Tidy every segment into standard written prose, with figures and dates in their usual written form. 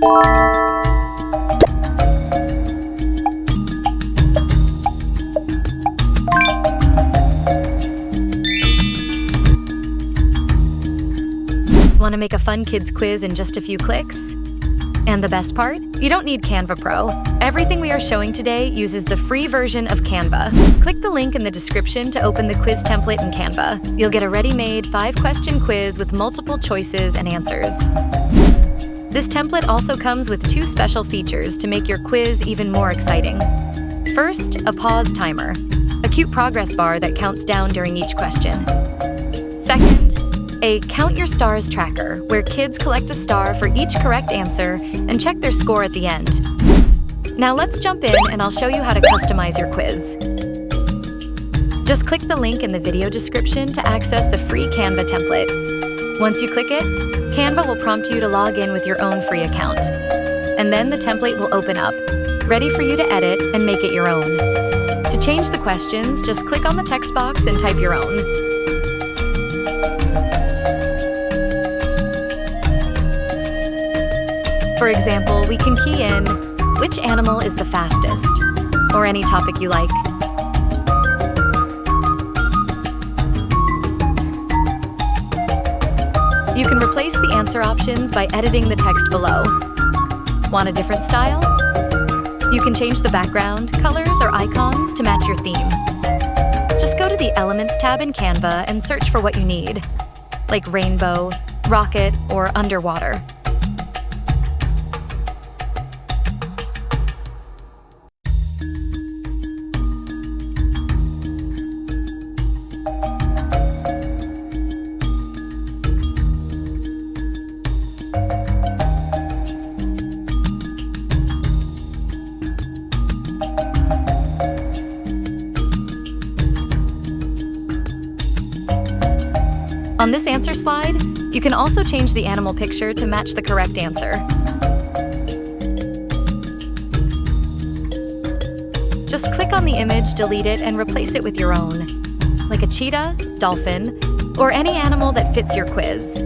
Want to make a fun kids quiz in just a few clicks? And the best part? You don't need Canva Pro. Everything we are showing today uses the free version of Canva. Click the link in the description to open the quiz template in Canva. You'll get a ready-made 5-question quiz with multiple choices and answers. This template also comes with 2 special features to make your quiz even more exciting. First, a PAWS Timer, a cute progress bar that counts down during each question. Second, a Count Your Stars tracker, where kids collect a star for each correct answer and check their score at the end. Now let's jump in and I'll show you how to customize your quiz. Just click the link in the video description to access the free Canva template. Once you click it, Canva will prompt you to log in with your own free account. And then the template will open up, ready for you to edit and make it your own. To change the questions, just click on the text box and type your own. For example, we can key in, which animal is the fastest? Or any topic you like. You can replace the answer options by editing the text below. Want a different style? You can change the background, colors, or icons to match your theme. Just go to the Elements tab in Canva and search for what you need, like rainbow, rocket, or underwater. On this answer slide, you can also change the animal picture to match the correct answer. Just click on the image, delete it, and replace it with your own, like a cheetah, dolphin, or any animal that fits your quiz.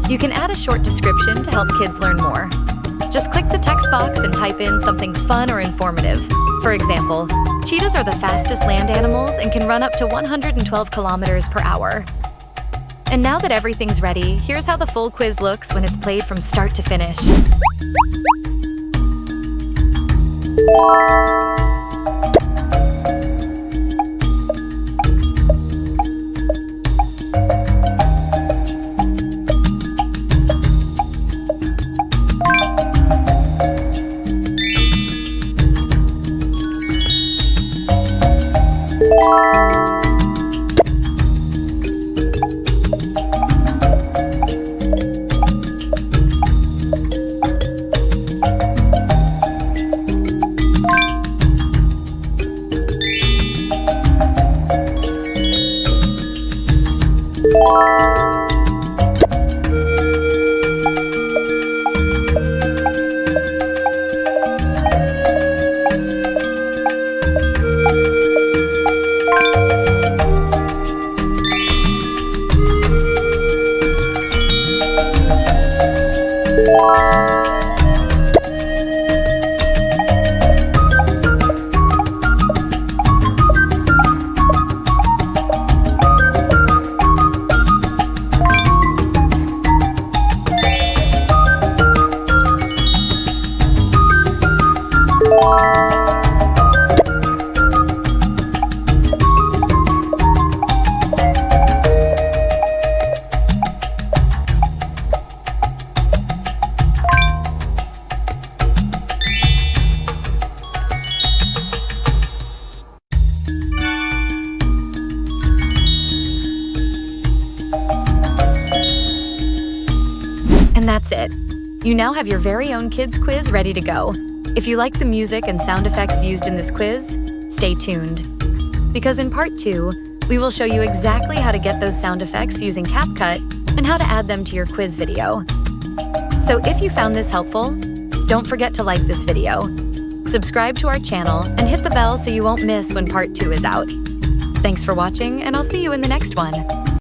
You can add a short description to help kids learn more. Just click the text box and type in something fun or informative. For example, cheetahs are the fastest land animals and can run up to 112 kilometers per hour. And now that everything's ready, here's how the full quiz looks when it's played from start to finish. it. You now have your very own kids quiz ready to go. If you like the music and sound effects used in this quiz, stay tuned. Because in part 2, we will show you exactly how to get those sound effects using CapCut and how to add them to your quiz video. So if you found this helpful, don't forget to like this video, subscribe to our channel, and hit the bell so you won't miss when part 2 is out. Thanks for watching, and I'll see you in the next one.